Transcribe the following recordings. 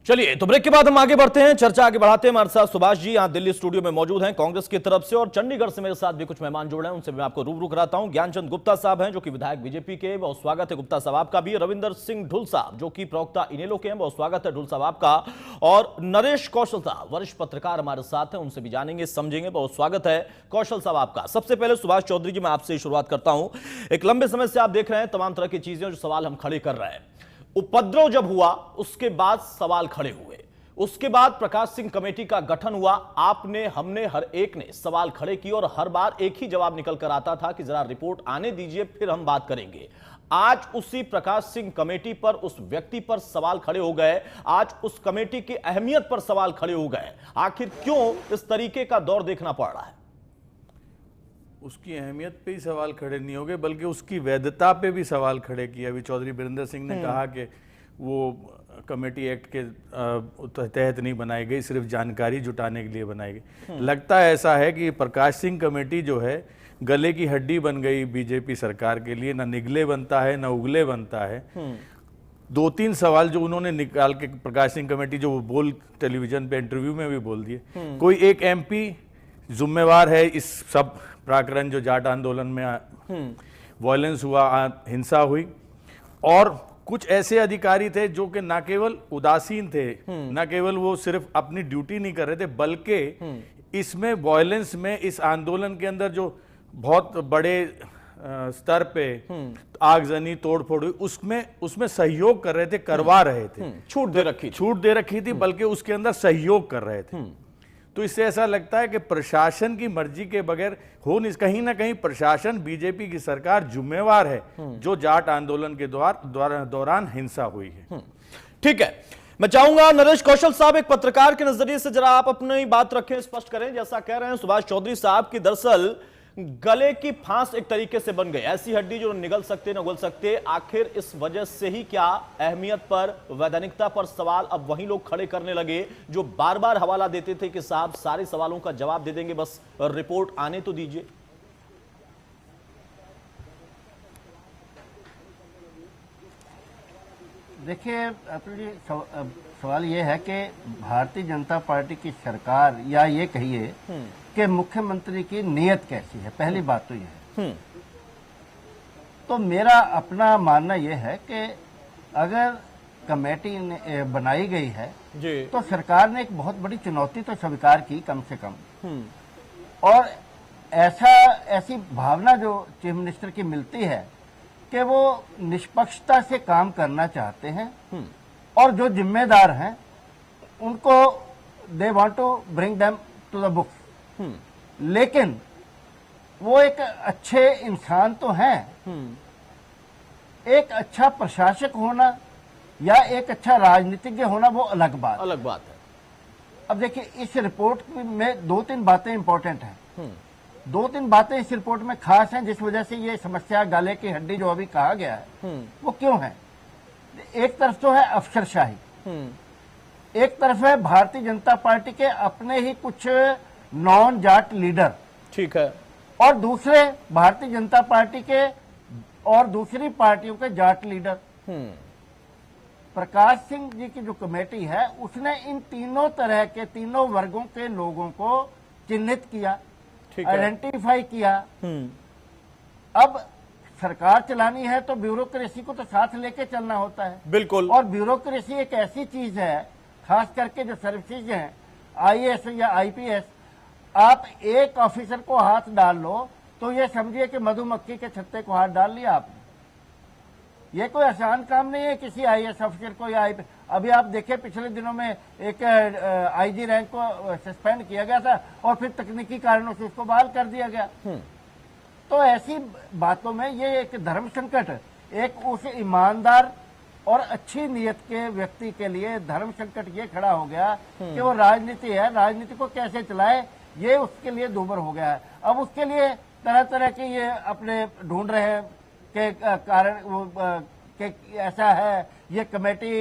चलिए तो ब्रेक के बाद हम आगे बढ़ते हैं, चर्चा आगे बढ़ाते हैं। हमारे साथ सुभाष जी यहाँ दिल्ली स्टूडियो में मौजूद हैं कांग्रेस की तरफ से, और चंडीगढ़ से मेरे साथ भी कुछ मेहमान जुड़ रहे हैं, उनसे मैं आपको रूबरू कराता हूं। ज्ञानचंद गुप्ता साहब हैं जो कि विधायक बीजेपी के, बहुत स्वागत है गुप्ता साहब आपका भी। रविंदर सिंह ढुल साहब जो कि प्रवक्ता इनेलो के हैं, बहुत स्वागत है ढुल साहब आपका। और नरेश कौशल साहब वरिष्ठ पत्रकार हमारे साथ हैं, उनसे भी जानेंगे समझेंगे, बहुत स्वागत है कौशल साहब आपका। सबसे पहले सुभाष चौधरी जी मैं आपसे शुरुआत करता हूं। एक लंबे समय से आप देख रहे हैं तमाम तरह की चीजें, जो सवाल हम खड़े कर रहे हैं। उपद्रव जब हुआ उसके बाद सवाल खड़े हुए, उसके बाद प्रकाश सिंह कमेटी का गठन हुआ, आपने हमने हर एक ने सवाल खड़े किए और हर बार एक ही जवाब निकल कर आता था कि जरा रिपोर्ट आने दीजिए फिर हम बात करेंगे। आज उसी प्रकाश सिंह कमेटी पर, उस व्यक्ति पर सवाल खड़े हो गए, आज उस कमेटी की अहमियत पर सवाल खड़े हो गए। आखिर क्यों इस तरीके का दौर देखना पड़ रहा है? उसकी अहमियत पे ही सवाल खड़े नहीं हो गए, बल्कि उसकी वैधता पे भी सवाल खड़े किए। अभी चौधरी बीरेंद्र सिंह ने कहा कि वो कमेटी एक्ट के तहत नहीं बनाई गई, सिर्फ जानकारी जुटाने के लिए बनाई गई। लगता है ऐसा है कि प्रकाश सिंह कमेटी जो है गले की हड्डी बन गई बीजेपी सरकार के लिए। ना निगले बनता है ना उगले बनता है। दो तीन सवाल जो उन्होंने निकाल के प्रकाश सिंह कमेटी जो बोल टेलीविजन पे इंटरव्यू में भी बोल दिए, कोई एक एमपी जिम्मेवार है इस सब प्रकरण जो जाट आंदोलन में वायलेंस हुआ, हिंसा हुई, और कुछ ऐसे अधिकारी थे जो कि ना केवल उदासीन थे, ना केवल वो सिर्फ अपनी ड्यूटी नहीं कर रहे थे, बल्कि इसमें वायलेंस में, इस आंदोलन के अंदर जो बहुत बड़े स्तर पे आगजनी तोड़फोड़ हुई उसमें सहयोग कर रहे थे, करवा रहे थे। छूट दे रखी थी, बल्कि उसके अंदर सहयोग कर रहे थे। तो इससे ऐसा लगता है कि प्रशासन की मर्जी के बगैर हो नहीं, कहीं ना कहीं प्रशासन, बीजेपी की सरकार जिम्मेवार है जो जाट आंदोलन के दौरान हिंसा हुई है। ठीक है, मैं चाहूंगा नरेश कौशल साहब एक पत्रकार के नजरिए से जरा आप अपनी बात रखें, स्पष्ट करें। जैसा कह रहे हैं सुभाष चौधरी साहब की दरअसल गले की फांस एक तरीके से बन गई, ऐसी हड्डी जो निगल सकते न उगल सकते। आखिर इस वजह से ही क्या अहमियत पर, वैधानिकता पर सवाल अब वही लोग खड़े करने लगे जो बार बार हवाला देते थे कि साहब सारे सवालों का जवाब दे देंगे, बस रिपोर्ट आने तो दीजिए। देखिए अपनी सवाल ये है कि भारतीय जनता पार्टी की सरकार, या ये कहिए कि मुख्यमंत्री की नीयत कैसी है, पहली बात तो ये है। तो मेरा अपना मानना यह है कि अगर कमेटी बनाई गई है तो सरकार ने एक बहुत बड़ी चुनौती तो स्वीकार की कम से कम, और ऐसी भावना जो चीफ मिनिस्टर की मिलती है कि वो निष्पक्षता से काम करना चाहते हैं, और जो जिम्मेदार हैं उनको they want to bring them to the books. लेकिन वो एक अच्छे इंसान तो हैं, एक अच्छा प्रशासक होना या एक अच्छा राजनीतिज्ञ होना वो अलग बात है। अब देखिए इस रिपोर्ट में दो तीन बातें इंपॉर्टेंट हैं, दो तीन बातें इस रिपोर्ट में खास हैं जिस वजह से ये समस्या गले की हड्डी जो अभी कहा गया है वो क्यों है। एक तरफ तो है अफसरशाही, एक तरफ है भारतीय जनता पार्टी के अपने ही कुछ नॉन जाट लीडर, ठीक है, और दूसरे भारतीय जनता पार्टी के और दूसरी पार्टियों के जाट लीडर। प्रकाश सिंह जी की जो कमेटी है उसने इन तीनों तरह के, तीनों वर्गों के लोगों को चिन्हित किया, आइडेंटिफाई किया। अब सरकार चलानी है तो ब्यूरोक्रेसी को तो साथ लेके चलना होता है। बिल्कुल। और ब्यूरोक्रेसी एक ऐसी चीज है, खास करके जो सर्विसेज हैं, आईएएस या आईपीएस, आप एक ऑफिसर को हाथ डाल लो तो ये समझिए कि मधुमक्खी के छत्ते को हाथ डाल लिया आपने। ये कोई आसान काम नहीं है किसी आईएएस ऑफिसर को या अभी आप देखें पिछले दिनों में एक आईजी रैंक को सस्पेंड किया गया था और फिर तकनीकी कारणों से उसको बहाल कर दिया गया। तो ऐसी बातों में ये एक धर्म संकट, एक उस ईमानदार और अच्छी नीयत के व्यक्ति के लिए धर्म संकट ये खड़ा हो गया कि वो राजनीति है, राजनीति को कैसे चलाए, ये उसके लिए दूभर हो गया है। अब उसके लिए तरह तरह के ये अपने ढूंढ रहे हैं कि कारण कि ऐसा है, ये कमेटी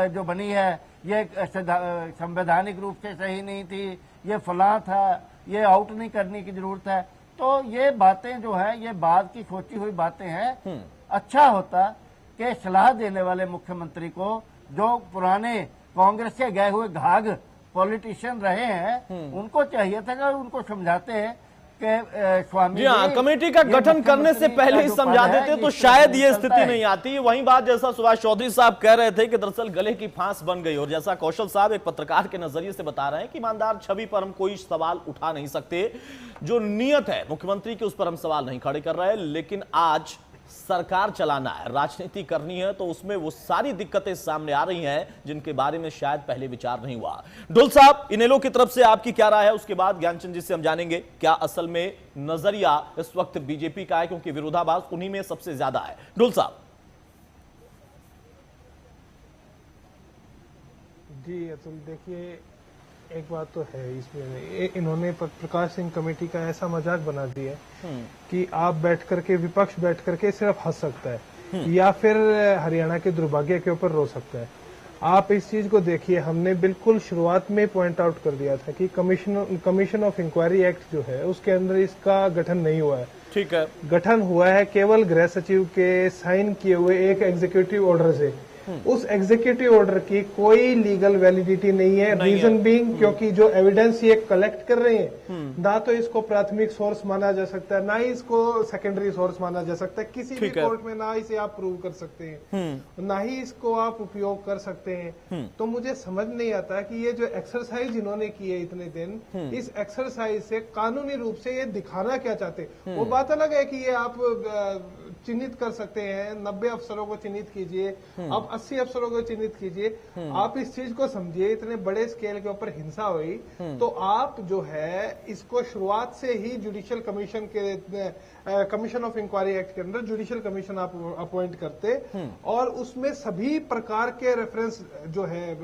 जो बनी है ये संवैधानिक रूप से सही नहीं थी, ये फलां था, ये आउट नहीं करने की जरूरत है। तो ये बातें जो है ये बाद की सोची हुई बातें हैं। अच्छा होता कि सलाह देने वाले मुख्यमंत्री को, जो पुराने कांग्रेस के गए हुए घाघ पॉलिटिशियन रहे हैं, उनको चाहिए था कि उनको समझाते हैं कि स्वामी जी हाँ, जी, कमेटी का ये गठन करने से मुख्यमंत्री पहले का ही जो समझा पद है, देते तो इस शायद तरह ये से स्थिति चलता नहीं है। आती। वहीं बात जैसा सुभाष चौधरी साहब कह रहे थे कि दरअसल गले की फांस बन गई, और जैसा कौशल साहब एक पत्रकार के नजरिए से बता रहे हैं कि ईमानदार छवि पर हम कोई सवाल उठा नहीं सकते, जो नियत है मुख्यमंत्री की उस पर हम सवाल नहीं खड़े कर रहे, लेकिन आज सरकार चलाना है, राजनीति करनी है, तो उसमें वो सारी दिक्कतें सामने आ रही हैं जिनके बारे में शायद पहले विचार नहीं हुआ। ढुल साहब, इनेलो की तरफ से आपकी क्या राय है, उसके बाद ज्ञानचंद जी से हम जानेंगे क्या असल में नजरिया इस वक्त बीजेपी का है, क्योंकि विरोधाभास उन्हीं में सबसे ज्यादा है। ढुल साहब। जी अतुल, देखिए एक बात तो है इसमें, इन्होंने प्रकाश सिंह कमेटी का ऐसा मजाक बना दिया है कि आप बैठ करके, विपक्ष बैठ करके सिर्फ हंस सकता है या फिर हरियाणा के दुर्भाग्य के ऊपर रो सकता है। आप इस चीज को देखिए, हमने बिल्कुल शुरुआत में पॉइंट आउट कर दिया था कि कमीशन ऑफ इंक्वायरी एक्ट जो है उसके अंदर इसका गठन नहीं हुआ है। ठीक है, गठन हुआ है केवल गृह सचिव के साइन किए हुए एक एग्जीक्यूटिव ऑर्डर से। उस एग्जीक्यूटिव ऑर्डर की कोई लीगल वैलिडिटी नहीं है। रीजन बीइंग, क्योंकि जो एविडेंस ये कलेक्ट कर रहे हैं, ना तो इसको प्राथमिक सोर्स माना जा सकता है, ना ही इसको सेकेंडरी सोर्स माना जा सकता है। किसी भी कोर्ट में ना इसे आप प्रूव कर सकते हैं, ना ही इसको आप उपयोग कर सकते हैं। तो मुझे समझ नहीं आता कि ये जो एक्सरसाइज इन्होंने की है इतने दिन, इस एक्सरसाइज से कानूनी रूप से ये दिखाना क्या चाहते हैं। वो बात अलग है कि ये आप चिन्हित कर सकते हैं, 90 अफसरों को चिन्हित कीजिए, अब 80 अफसरों को चिन्हित कीजिए। आप इस चीज को समझिए, इतने बड़े स्केल के ऊपर हिंसा हुई तो आप जो है इसको शुरुआत से ही जुडिशियल कमीशन के कमीशन ऑफ इंक्वायरी एक्ट के अंदर जुडिशियल कमीशन आप अपॉइंट करते और उसमें सभी प्रकार के रेफरेंस जो है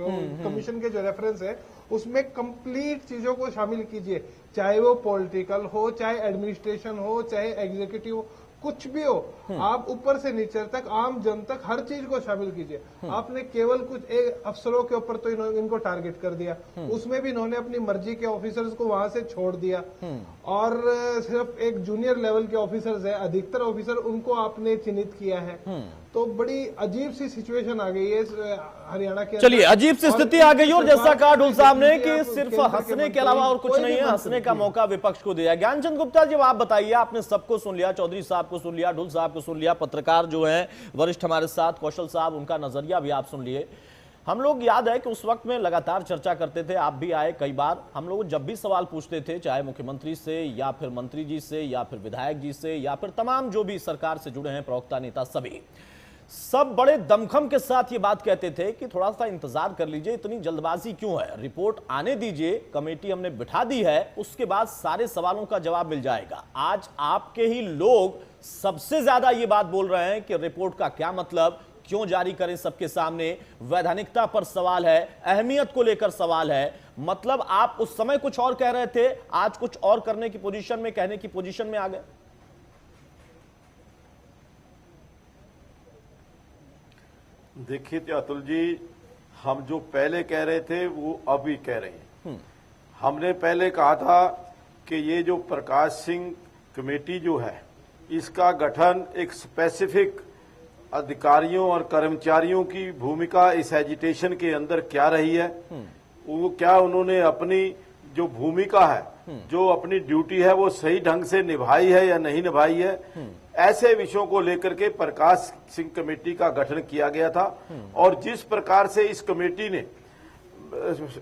कमीशन के जो रेफरेंस है उसमें कंप्लीट चीजों को शामिल कीजिए, चाहे वो पॉलिटिकल हो, चाहे एडमिनिस्ट्रेशन हो, चाहे एग्जीक्यूटिव हो, कुछ भी हो। आप ऊपर से नीचे तक, आम जन तक हर चीज को शामिल कीजिए। आपने केवल कुछ एक अफसरों के ऊपर तो इनको टारगेट कर दिया, उसमें भी इन्होंने अपनी मर्जी के ऑफिसर्स को वहां से छोड़ दिया और सिर्फ एक जूनियर लेवल के ऑफिसर्स है, अधिकतर ऑफिसर उनको आपने चिन्हित किया है। तो बड़ी अजीब सी सिचुएशन आ गई है हरियाणा के। चलिए, अजीब सी स्थिति आ गई, और जैसा कहा ढुल साहब ने कि सिर्फ हंसने के अलावा और कुछ नहीं है, हंसने का मौका विपक्ष को दिया। ज्ञानचंद गुप्ता जी, आप बताइए, आपने सबको सुन लिया, चौधरी साहब को सुन लिया, ढुल साहब को सुन लिया, पत्रकार जो है वरिष्ठ हमारे साथ कौशल साहब, उनका नजरिया भी आप सुन लिए। हम लोग याद है कि उस वक्त में लगातार चर्चा करते थे, आप भी आए कई बार, हम लोग जब भी सवाल पूछते थे, चाहे मुख्यमंत्री से या फिर मंत्री जी से या फिर विधायक जी से या फिर तमाम जो भी सरकार से जुड़े हैं प्रवक्ता नेता, सभी सब बड़े दमखम के साथ ये बात कहते थे कि थोड़ा सा इंतजार कर लीजिए, इतनी जल्दबाजी क्यों है, रिपोर्ट आने दीजिए, कमेटी हमने बिठा दी है, उसके बाद सारे सवालों का जवाब मिल जाएगा। आज आपके ही लोग सबसे ज्यादा ये बात बोल रहे हैं कि रिपोर्ट का क्या मतलब, क्यों जारी करें सबके सामने, वैधानिकता पर सवाल है, अहमियत को लेकर सवाल है। मतलब आप उस समय कुछ और कह रहे थे, आज कुछ और करने की पोजीशन में, कहने की पोजीशन में आ गए। देखिए अतुल जी, हम जो पहले कह रहे थे वो अभी कह रहे हैं। हमने पहले कहा था कि ये जो प्रकाश सिंह कमेटी जो है, इसका गठन एक स्पेसिफिक अधिकारियों और कर्मचारियों की भूमिका इस एजिटेशन के अंदर क्या रही है, वो क्या उन्होंने अपनी जो भूमिका है, जो अपनी ड्यूटी है, वो सही ढंग से निभाई है या नहीं निभाई है, ऐसे विषयों को लेकर के प्रकाश सिंह कमेटी का गठन किया गया था। और जिस प्रकार से इस कमेटी ने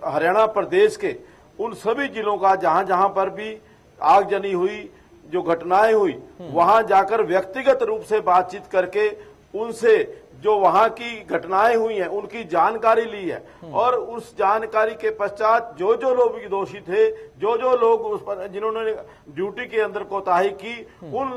हरियाणा प्रदेश के उन सभी जिलों का जहां जहां पर भी आगजनी हुई, जो घटनाएं हुई, वहां जाकर व्यक्तिगत रूप से बातचीत करके उनसे जो वहां की घटनाएं हुई हैं उनकी जानकारी ली है, और उस जानकारी के पश्चात जो जो लोग दोषी थे, जो जो लोग उस पर जिन्होंने ड्यूटी के अंदर कोताही की, उन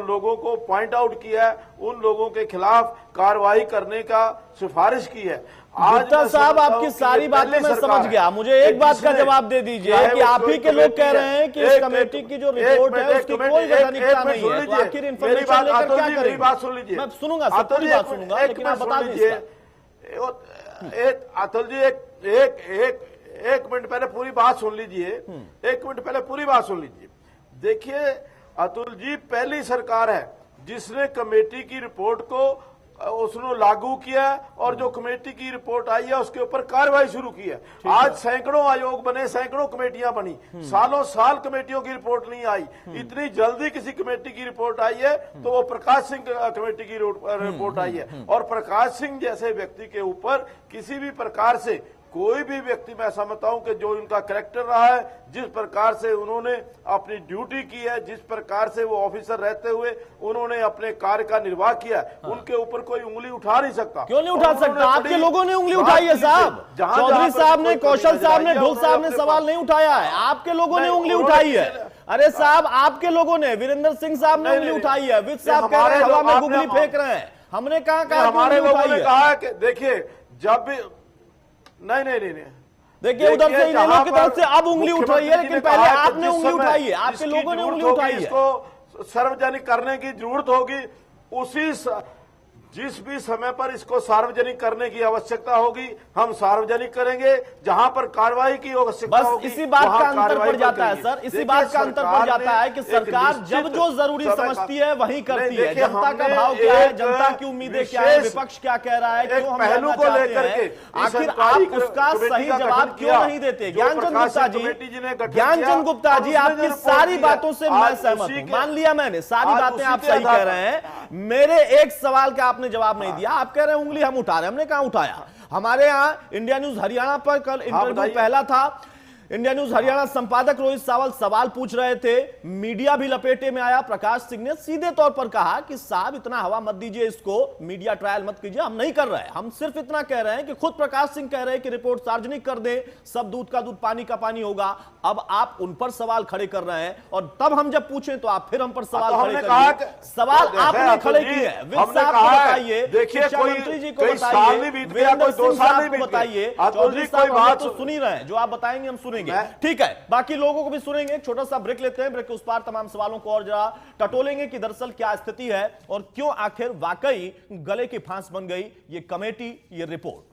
लोगों को पॉइंट आउट किया है, उन लोगों के खिलाफ कार्रवाई करने का सिफारिश की है। गुप्ता साहब, आपकी सारी बातें मैं समझ गया, मुझे एक बात का जवाब दे दीजिए कि आप ही के लोग कह रहे हैं कि इस कमेटी की जो रिपोर्ट है उसकी कोई वैधानिकता नहीं है, तो आखिर इन्फॉर्मेशन लेकर क्या करेंगे? बात सुन लीजिए, मैं सुनूंगा, सबकी बात सुनूंगा, लेकिन आप बता दीजिए। अतुल जी, एक मिनट पहले पूरी बात सुन लीजिए, एक मिनट पहले पूरी बात सुन लीजिए। देखिए अतुल जी, पहली सरकार है जिसने कमेटी की रिपोर्ट को उसने लागू किया और जो कमेटी की रिपोर्ट आई है उसके ऊपर कार्रवाई शुरू की है। आज सैकड़ों आयोग बने, सैकड़ों कमेटियां बनी, सालों साल कमेटियों की रिपोर्ट नहीं आई। इतनी जल्दी किसी कमेटी की रिपोर्ट आई है तो वो प्रकाश सिंह कमेटी की रिपोर्ट आई है। और प्रकाश सिंह जैसे व्यक्ति के ऊपर किसी भी प्रकार से कोई भी व्यक्ति, मैं समझता हूं कि जो उनका कैरेक्टर रहा है, जिस प्रकार से उन्होंने अपनी ड्यूटी की है, जिस प्रकार से वो ऑफिसर रहते हुए उन्होंने अपने कार्य का निर्वाह किया, उनके ऊपर कोई उंगली उठा नहीं सकता। क्यों नहीं उठा सकता? आपके लोगों ने उंगली उठाई है साहब। चौधरी साहब ने, कौशल साहब ने, ढोल साहब ने सवाल नहीं उठाया है, आपके लोगों ने उंगली उठाई है। अरे साहब, आपके लोगों ने, वीरेंद्र सिंह साहब ने उंगली उठाई है। विज साहब कह रहे हैं हवा में गुगली फेंक रहे हैं। हमने कहा हमारे लोगों ने कहा कि देखिए जब भी नहीं देखिए उधर से इन लोगों की तरफ से अब उंगली उठ रही है, लेकिन पहले आपने उंगली उठाई है, आपके लोगों ने उंगली उठाई है। इसको सार्वजनिक करने की जरूरत होगी, जिस भी समय पर इसको सार्वजनिक करने की आवश्यकता होगी हम सार्वजनिक करेंगे। जहां पर कार्रवाई की आवश्यकता होगी, इसी बात का अंतर पड़ जाता है सर, इसी बात का अंतर पड़ जाता है कि सरकार जब जो जरूरी समझती है वही करती है। जनता का भाव क्या है, जनता की उम्मीदें क्या है, विपक्ष क्या कह रहा है, क्यों हम पहलू को लेकर के आखिर आप उसका सही जवाब क्यों नहीं देते? ज्ञानचंद गुप्ता जी, ज्ञानचंद गुप्ता जी, आपकी सारी बातों से मैं सहमत हूं, मान लिया मैंने, सारी बातें आप सही कह रहे हैं। मेरे एक सवाल का आपने जवाब नहीं दिया। आप कह रहे हैं उंगली हम उठा रहे हैं, हमने कहां उठाया? हमारे यहां इंडिया न्यूज हरियाणा पर कल इंटरव्यू पहला था। इंडिया न्यूज हरियाणा संपादक रोहित सावल सवाल पूछ रहे थे, मीडिया भी लपेटे में आया। प्रकाश सिंह ने सीधे तौर पर कहा कि साहब इतना हवा मत दीजिए, इसको मीडिया ट्रायल मत कीजिए, हम नहीं कर रहे हैं, हम सिर्फ इतना कह रहे हैं कि खुद प्रकाश सिंह कह रहे हैं कि रिपोर्ट सार्वजनिक कर दे, सब दूध का दूध पानी का पानी होगा। अब आप उन पर सवाल खड़े कर रहे हैं और तब हम जब पूछें तो आप फिर हम पर सवाल खड़े करिए। सवाल आपने खड़े किए हैं। विज साहब को बताइए, शिक्षा मंत्री जी को बताइए, वीरेंद्र सिंह साहब को बताइए, चौधरी साहब तो सुन ही रहे हैं, जो आप बताएंगे हम सुनेंगे। ठीक है, बाकी लोगों को भी सुनेंगे। एक छोटा सा ब्रेक लेते हैं, ब्रेक के उस पार तमाम सवालों को और जरा टटोलेंगे कि दरअसल क्या स्थिति है और क्यों आखिर वाकई गले की फांस बन गई ये कमेटी, ये रिपोर्ट।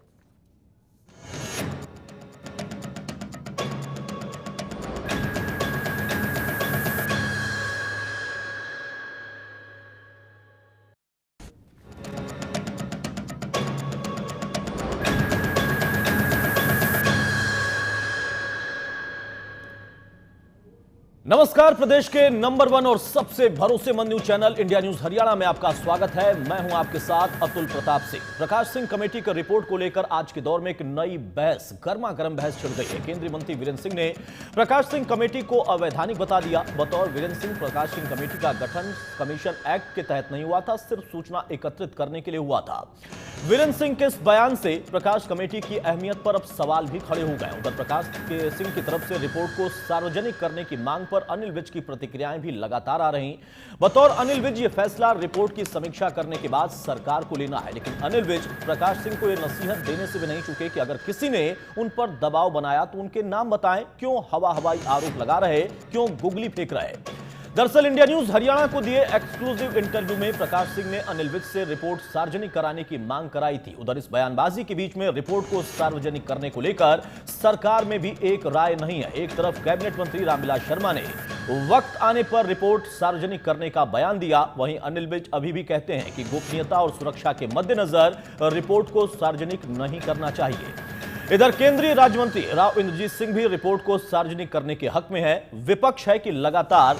नमस्कार, प्रदेश के नंबर 1 और सबसे भरोसेमंद news channel India news Haryana में आपका स्वागत है। मैं हूं आपके साथ अतुल प्रताप सिंह। प्रकाश सिंह कमेटी के रिपोर्ट को लेकर आज के दौर में एक नई बहस, गर्मा गर्म बहस छिड़ गई है। केंद्रीय मंत्री वीरेंद्र सिंह ने प्रकाश सिंह कमेटी को अवैधानिक बता दिया। बतौर वीरेंद्र सिंह, प्रकाश सिंह कमेटी का गठन कमीशन एक्ट के तहत नहीं हुआ था, सिर्फ सूचना एकत्रित करने के लिए हुआ था। वीरेंद्र सिंह के इस बयान से प्रकाश कमेटी की अहमियत पर अब सवाल भी खड़े हो गए। उधर प्रकाश सिंह की तरफ से रिपोर्ट को सार्वजनिक करने की मांग पर अनिल विज की प्रतिक्रियाएं भी लगातार आ रही। बतौर अनिल विज, ये फैसला रिपोर्ट की समीक्षा करने के बाद सरकार को लेना है, लेकिन अनिल विज प्रकाश सिंह को यह नसीहत देने से भी नहीं चुके कि अगर किसी ने उन पर दबाव बनाया तो उनके नाम बताएं, क्यों हवाई आरोप लगा रहे, क्यों गुगली फेंक रहे। दरअसल इंडिया न्यूज हरियाणा को दिए एक्सक्लूसिव इंटरव्यू में प्रकाश सिंह ने अनिल विज से रिपोर्ट सार्वजनिक कराने की मांग कराई थी। उधर इस बयानबाजी के बीच में रिपोर्ट को सार्वजनिक करने को लेकर सरकार में भी एक राय नहीं है। एक तरफ कैबिनेट मंत्री रामविलास शर्मा ने वक्त आने पर रिपोर्ट सार्वजनिक करने का बयान दिया, वहीं अनिल विज अभी भी कहते हैं कि गोपनीयता और सुरक्षा के मद्देनजर रिपोर्ट को सार्वजनिक नहीं करना चाहिए। इधर केंद्रीय राज्य मंत्री राव इंद्रजीत सिंह भी रिपोर्ट को सार्वजनिक करने के हक में है। विपक्ष है कि लगातार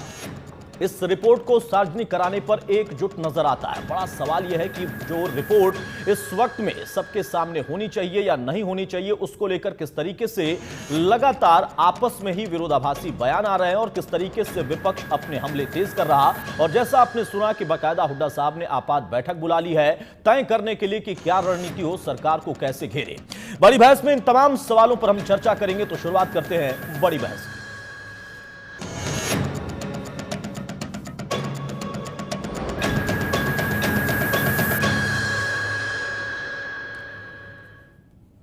इस रिपोर्ट को सार्वजनिक कराने पर एकजुट नजर आता है। बड़ा सवाल यह है कि जो रिपोर्ट इस वक्त में सबके सामने होनी चाहिए या नहीं होनी चाहिए, उसको लेकर किस तरीके से लगातार आपस में ही विरोधाभासी बयान आ रहे हैं और किस तरीके से विपक्ष अपने हमले तेज कर रहा। और जैसा आपने सुना कि बाकायदा हुड्डा साहब ने आपात बैठक बुला ली है तय करने के लिए कि क्या रणनीति हो, सरकार को कैसे घेरे। बड़ी बहस में इन तमाम सवालों पर हम चर्चा करेंगे, तो शुरुआत करते हैं बड़ी बहस।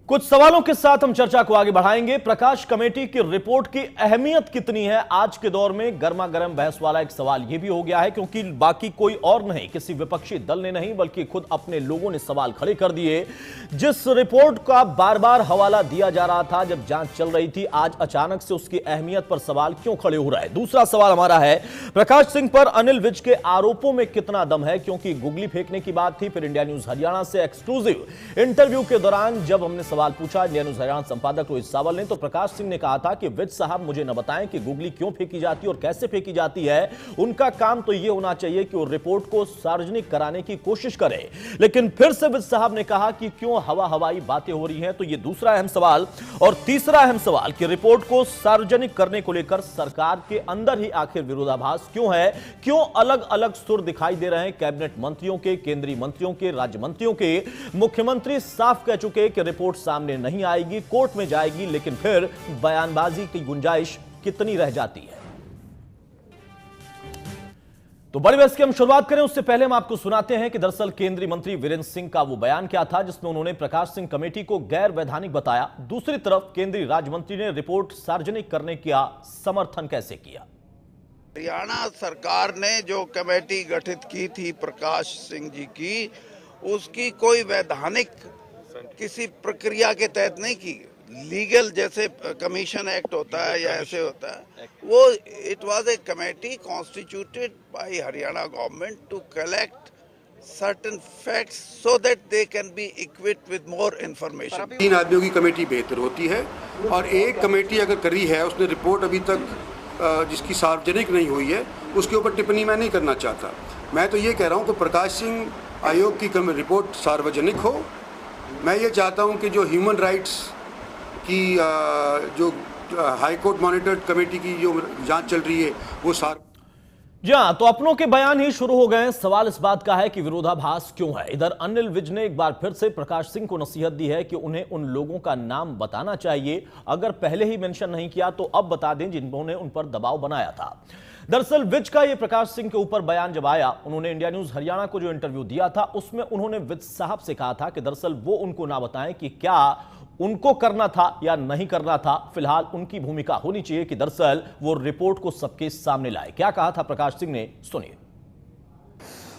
कुछ सवालों के साथ हम चर्चा को आगे बढ़ाएंगे। प्रकाश कमेटी की रिपोर्ट की अहमियत कितनी है आज के दौर में, गर्मा गर्म बहस वाला एक सवाल यह भी हो गया है, क्योंकि बाकी कोई और नहीं, किसी विपक्षी दल ने नहीं बल्कि खुद अपने लोगों ने सवाल खड़े कर दिए। जिस रिपोर्ट का बार बार हवाला दिया जा रहा था जब जांच चल रही थी, आज अचानक से उसकी अहमियत पर सवाल क्यों खड़े हो रहा है। दूसरा सवाल हमारा है, प्रकाश सिंह पर अनिल विज के आरोपों में कितना दम है, क्योंकि गुगली फेंकने की बात थी। फिर इंडिया न्यूज हरियाणा से एक्सक्लूसिव इंटरव्यू के दौरान जब हमने सवाल पूछा इंडिया न्यूज हरियाणा संपादक रोहित सावल ने, तो प्रकाश सिंह ने कहा था कि विज साहब मुझे न बताएं कि गुगली क्यों फेंकी जाती है और कैसे फेंकी जाती है, उनका काम तो यह होना चाहिए कि वो रिपोर्ट को सार्वजनिक कराने की कोशिश करें। लेकिन फिर से विज साहब ने कहा कि क्यों हवाई बातें हो रही हैं। तो यह दूसरा अहम सवाल। और तीसरा अहम सवाल कि रिपोर्ट को सार्वजनिक करने को लेकर सरकार के अंदर ही आखिर विरोधाभास क्यों है, क्यों अलग अलग सुर दिखाई दे रहे हैं कैबिनेट मंत्रियों के, केंद्रीय मंत्रियों के, राज्य मंत्रियों के। मुख्यमंत्री साफ कह चुके कि रिपोर्ट सामने नहीं आएगी, कोर्ट में जाएगी, लेकिन फिर बयानबाजी की गुंजाइश कितनी रह जाती है। तो बड़ी बहस की हम शुरुआत करें उससे पहले हम आपको सुनाते हैं कि दरअसल केंद्रीय मंत्री वीरेंद्र सिंह का वो बयान क्या था जिसमें उन्होंने प्रकाश सिंह कमेटी को गैर वैधानिक बताया। दूसरी तरफ केंद्रीय राज्य मंत्री ने रिपोर्ट सार्वजनिक करने का समर्थन कैसे किया। हरियाणा सरकार ने जो कमेटी गठित की थी प्रकाश सिंह जी की, उसकी कोई वैधानिक किसी प्रक्रिया के तहत नहीं की। लीगल जैसे कमीशन एक्ट होता है या ऐसे होता है, वो it was a committee constituted by Haryana government to collect certain facts so that they can be equipped with more information. 3 आदमियों की कमेटी बेहतर होती है, और एक कमेटी अगर करी है, उसने रिपोर्ट अभी तक जिसकी सार्वजनिक नहीं हुई है, उसके ऊपर टिप्पणी मैं नहीं करना चाहता। मैं तो ये कह रहा हूँ कि प्रकाश सिंह आयोग की रिपोर्ट सार्वजनिक हो। मैं ये चाहता हूँ कि जो ह्यूमन राइट्स की जो हाई कोर्ट मॉनिटर्ड कमेटी की जो जांच चल रही है वो जी हाँ, तो अपनों के बयान ही शुरू हो गए। सवाल इस बात का है कि विरोधाभास क्यों है। इधर अनिल विज ने एक बार फिर से प्रकाश सिंह को नसीहत दी है कि उन्हें उन लोगों का नाम बताना चाहिए, अगर पहले ही मेंशन नहीं किया तो अब बता दें जिन्होंने उन पर दबाव बनाया था। दरअसल विज का ये प्रकाश सिंह के ऊपर बयान जब आया, उन्होंने इंडिया न्यूज हरियाणा को जो इंटरव्यू दिया था उसमें उन्होंने विज साहब से कहा था कि दरअसल वो उनको ना बताएं कि क्या उनको करना था या नहीं करना था। फिलहाल उनकी भूमिका होनी चाहिए कि दरअसल वो रिपोर्ट को सबके सामने लाए। क्या कहा था प्रकाश सिंह ने, सुनिए।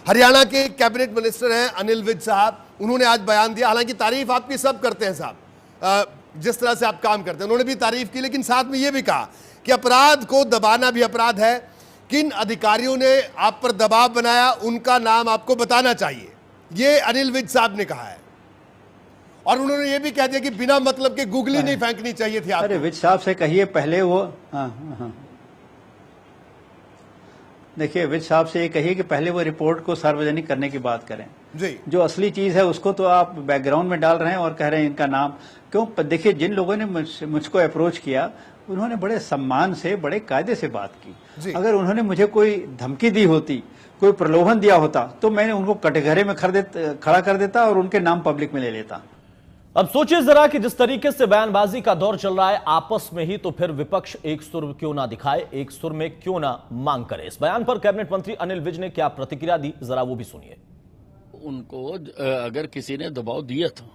हरियाणा के कैबिनेट मिनिस्टर हैं अनिल विज साहब, उन्होंने आज बयान दिया। हालांकि तारीफ आपकी सब करते हैं साहब, जिस तरह से आप काम करते हैं, उन्होंने भी तारीफ की, लेकिन साथ में यह भी कहा कि अपराध को दबाना भी अपराध है। किन अधिकारियों ने आप पर दबाव बनाया उनका नाम आपको बताना चाहिए, ये अनिल विज साहब ने कहा है। और उन्होंने ये भी कह दिया कि बिना मतलब के गुगली नहीं फेंकनी चाहिए थी आपको। अरे विज साहब से कहिए पहले वो हाँ। देखिए विज साहब से ये कहिए कि पहले वो रिपोर्ट को सार्वजनिक करने की बात करें जी। जो असली चीज है उसको तो आप बैकग्राउंड में डाल रहे हैं और कह रहे हैं इनका नाम क्यों। देखिए जिन लोगों ने मुझको अप्रोच किया उन्होंने बड़े सम्मान से, बड़े कायदे से बात की। अगर उन्होंने मुझे कोई धमकी दी होती, कोई प्रलोभन दिया होता, तो मैंने उनको कटघरे में खड़ा कर देता और उनके नाम पब्लिक में ले लेता। अब सोचिए जरा कि जिस तरीके से बयानबाजी का दौर चल रहा है आपस में ही, तो फिर विपक्ष एक सुर क्यों ना दिखाए, एक सुर में क्यों ना मांग करे। इस बयान पर कैबिनेट मंत्री अनिल विज ने क्या प्रतिक्रिया दी, जरा वो भी सुनिए। उनको अगर किसी ने दबाव दिया था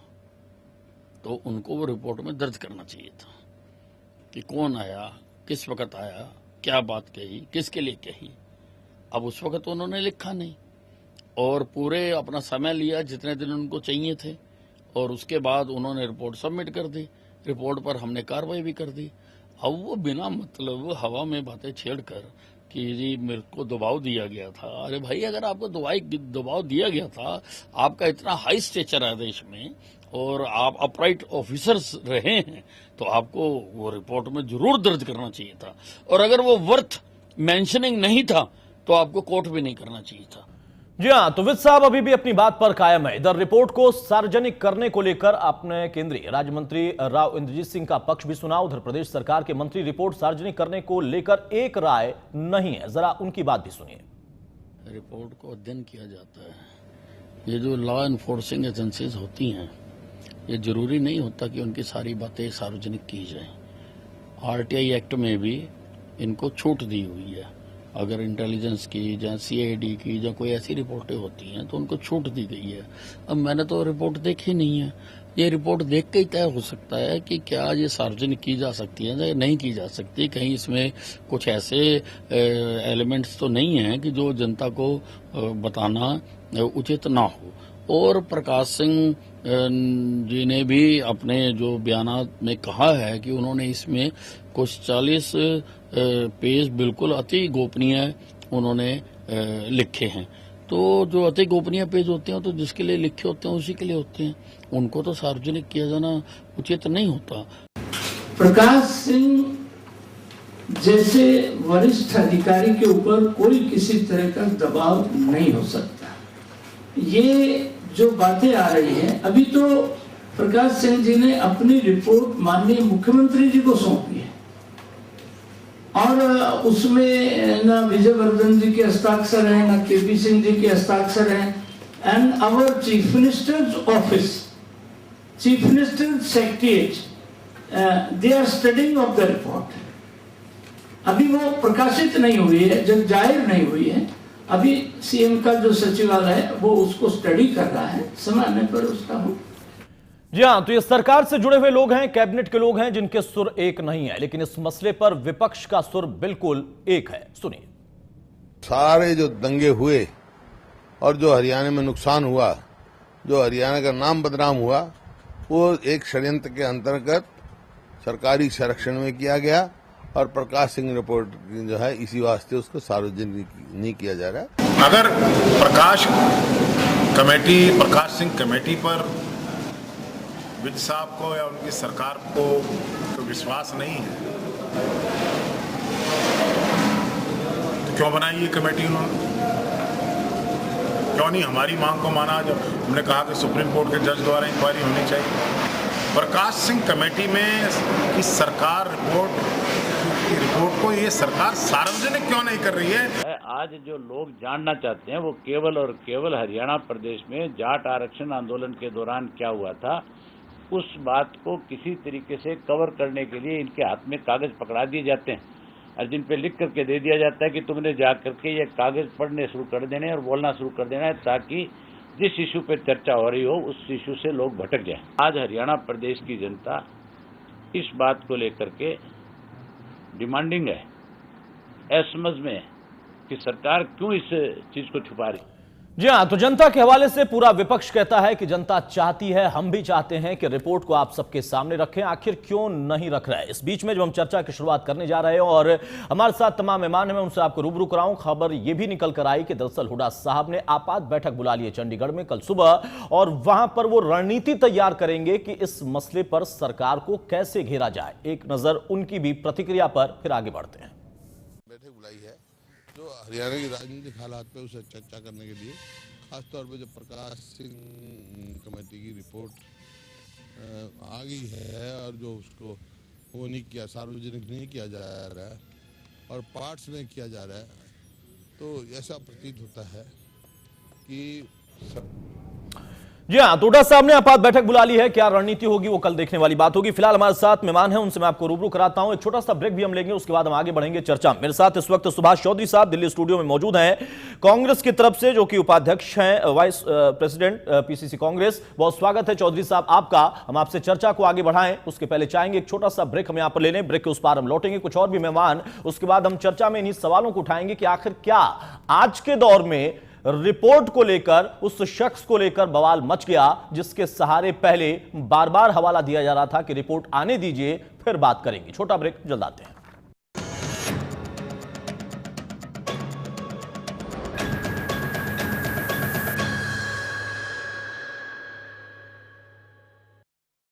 तो उनको वो रिपोर्ट में दर्ज करना चाहिए था कि कौन आया, किस वक्त आया, क्या बात कही, किसके लिए कही। अब उस वक्त उन्होंने लिखा नहीं और पूरे अपना समय लिया जितने दिन उनको चाहिए थे, और उसके बाद उन्होंने रिपोर्ट सबमिट कर दी। रिपोर्ट पर हमने कार्रवाई भी कर दी। अब वो बिना मतलब हवा में बातें छेड़कर कि जी मेरे को दबाव दिया गया था। अरे भाई, अगर आपको दबाव दिया गया था, आपका इतना हाई स्टेचर है देश में और आप अपराइट ऑफिसर्स रहे हैं, तो आपको वो रिपोर्ट में जरूर दर्ज करना चाहिए था। और अगर वो वर्थ मेंशनिंग नहीं था तो आपको कोर्ट भी नहीं करना चाहिए था। जी हां, तो विज साहब अभी भी अपनी बात पर कायम है। इधर रिपोर्ट को सार्वजनिक करने को लेकर आपने केंद्रीय राज्य मंत्री राव इंद्रजीत सिंह का पक्ष भी सुना। उधर प्रदेश सरकार के मंत्री रिपोर्ट सार्वजनिक करने को लेकर एक राय नहीं है, जरा उनकी बात भी सुनिए। रिपोर्ट को अध्ययन किया जाता है। ये जो लॉ एनफोर्सिंग एजेंसीज होती हैं, ये जरूरी नहीं होता कि उनकी सारी बातें सार्वजनिक की जाएं। आरटीआई एक्ट में भी इनको छूट दी हुई है। अगर इंटेलिजेंस की या सीआईडी की या कोई ऐसी रिपोर्टें होती हैं तो उनको छूट दी गई है। अब मैंने तो रिपोर्ट देखी नहीं है, ये रिपोर्ट देख के ही तय हो सकता है कि क्या ये सार्वजनिक की जा सकती है या नहीं की जा सकती। कहीं इसमें कुछ ऐसे एलिमेंट्स तो नहीं हैं कि जो जनता को बताना उचित ना हो। और प्रकाश सिंह जी ने भी अपने जो बयानात में कहा है कि उन्होंने इसमें कुछ 40 पेज बिल्कुल अति गोपनीय उन्होंने लिखे हैं। तो जो अति गोपनीय पेज होते हैं तो जिसके लिए लिखे होते हैं उसी के लिए होते हैं, उनको तो सार्वजनिक किया जाना उचित नहीं होता। प्रकाश सिंह जैसे वरिष्ठ अधिकारी के ऊपर कोई किसी तरह का दबाव नहीं हो सकता। ये जो बातें आ रही हैं, अभी तो प्रकाश सिंह जी ने अपनी रिपोर्ट माननीय मुख्यमंत्री जी को सौंपी है और उसमें न विजयवर्धन जी के हस्ताक्षर हैं, न केपी सिंह जी के हस्ताक्षर हैं। And our chief ministers office, chief minister secretariat, they are studying of the report. अभी वो प्रकाशित नहीं हुई है, जब जाहिर नहीं हुई है, अभी सीएम का जो सचिवालय है वो उसको स्टडी कर रहा है, समय आने पर उसका हो। जी हां, तो ये सरकार से जुड़े हुए लोग हैं, कैबिनेट के लोग हैं जिनके सुर एक नहीं है, लेकिन इस मसले पर विपक्ष का सुर बिल्कुल एक है। सुनिए। सारे जो दंगे हुए और जो हरियाणा में नुकसान हुआ, जो हरियाणा का नाम बदनाम हुआ, वो एक षड्यंत्र के अंतर्गत सरकारी संरक्षण में किया गया और प्रकाश सिंह रिपोर्ट जो है इसी वास्ते उसको सार्वजनिक नहीं किया जा रहा। अगर प्रकाश सिंह कमेटी पर विज साहब को या उनकी सरकार को तो विश्वास नहीं है तो क्यों बनाई ये कमेटी उन्होंने? क्यों नहीं हमारी मांग को माना? जब हमने कहा कि सुप्रीम कोर्ट के जज द्वारा इंक्वायरी होनी चाहिए। प्रकाश सिंह कमेटी में की सरकार रिपोर्ट को ये सरकार सार्वजनिक क्यों नहीं कर रही है? आज जो लोग जानना चाहते हैं वो केवल और केवल हरियाणा प्रदेश में जाट आरक्षण आंदोलन के दौरान क्या हुआ था, उस बात को किसी तरीके से कवर करने के लिए इनके हाथ में कागज पकड़ा दिए जाते हैं और जिन पे लिख करके दे दिया जाता है कि तुमने जा करके ये कागज पढ़ने शुरू कर देने और बोलना शुरू कर देना है, ताकि जिस इशू पे चर्चा हो रही हो उस इशू से लोग भटक जाएं। आज हरियाणा प्रदेश की जनता इस बात को लेकर के डिमांडिंग है, असमझ में है कि सरकार क्यों इस चीज को छुपा रही। जी हां, तो जनता के हवाले से पूरा विपक्ष कहता है कि जनता चाहती है, हम भी चाहते हैं कि रिपोर्ट को आप सबके सामने रखें, आखिर क्यों नहीं रख रहे हैं। इस बीच में जब हम चर्चा की शुरुआत करने जा रहे हैं और हमारे साथ तमाम मेहमान हैं, मैं उनसे आपको रूबरू कराऊं। खबर यह भी निकल कर आई कि दरअसल हुड्डा साहब ने आपात बैठक बुला ली है चंडीगढ़ में कल सुबह और वहां पर वो रणनीति तैयार करेंगे कि इस मसले पर सरकार को कैसे घेरा जाए। एक नजर उनकी भी प्रतिक्रिया पर, फिर आगे बढ़ते हैं। बैठक बुलाई है जो हरियाणा की राजनीतिक हालात पे उसे चर्चा करने के लिए, खासतौर पे जो प्रकाश सिंह कमेटी की रिपोर्ट आ गई है और जो उसको वो नहीं किया, सार्वजनिक नहीं किया जा रहा है और पार्ट्स में किया जा रहा है, तो ऐसा प्रतीत होता है कि जी हां, तो हुड्डा साहब ने आपात बैठक बुला ली है। क्या रणनीति होगी वो कल देखने वाली बात होगी। फिलहाल हमारे साथ मेहमान हैं, उनसे मैं आपको रूबरू कराता हूं। एक छोटा सा ब्रेक भी हम लेंगे, उसके बाद हम आगे बढ़ेंगे चर्चा। मेरे साथ इस वक्त सुभाष चौधरी साहब दिल्ली स्टूडियो में मौजूद हैं, कांग्रेस की तरफ से, जो कि उपाध्यक्ष हैं, वाइस प्रेसिडेंट पीसीसी कांग्रेस। बहुत स्वागत है चौधरी साहब आपका। हम आपसे चर्चा को आगे बढ़ाएं, उसके पहले चाहेंगे एक छोटा सा ब्रेक हम यहां पर ले लें। ब्रेक के उस पार हम लौटेंगे, कुछ और भी मेहमान, उसके बाद हम चर्चा में इन्हीं सवालों को उठाएंगे कि आखिर क्या आज के दौर में रिपोर्ट को लेकर, उस शख्स को लेकर बवाल मच गया जिसके सहारे पहले बार बार हवाला दिया जा रहा था कि रिपोर्ट आने दीजिए फिर बात करेंगे। छोटा ब्रेक, जल्द आते हैं।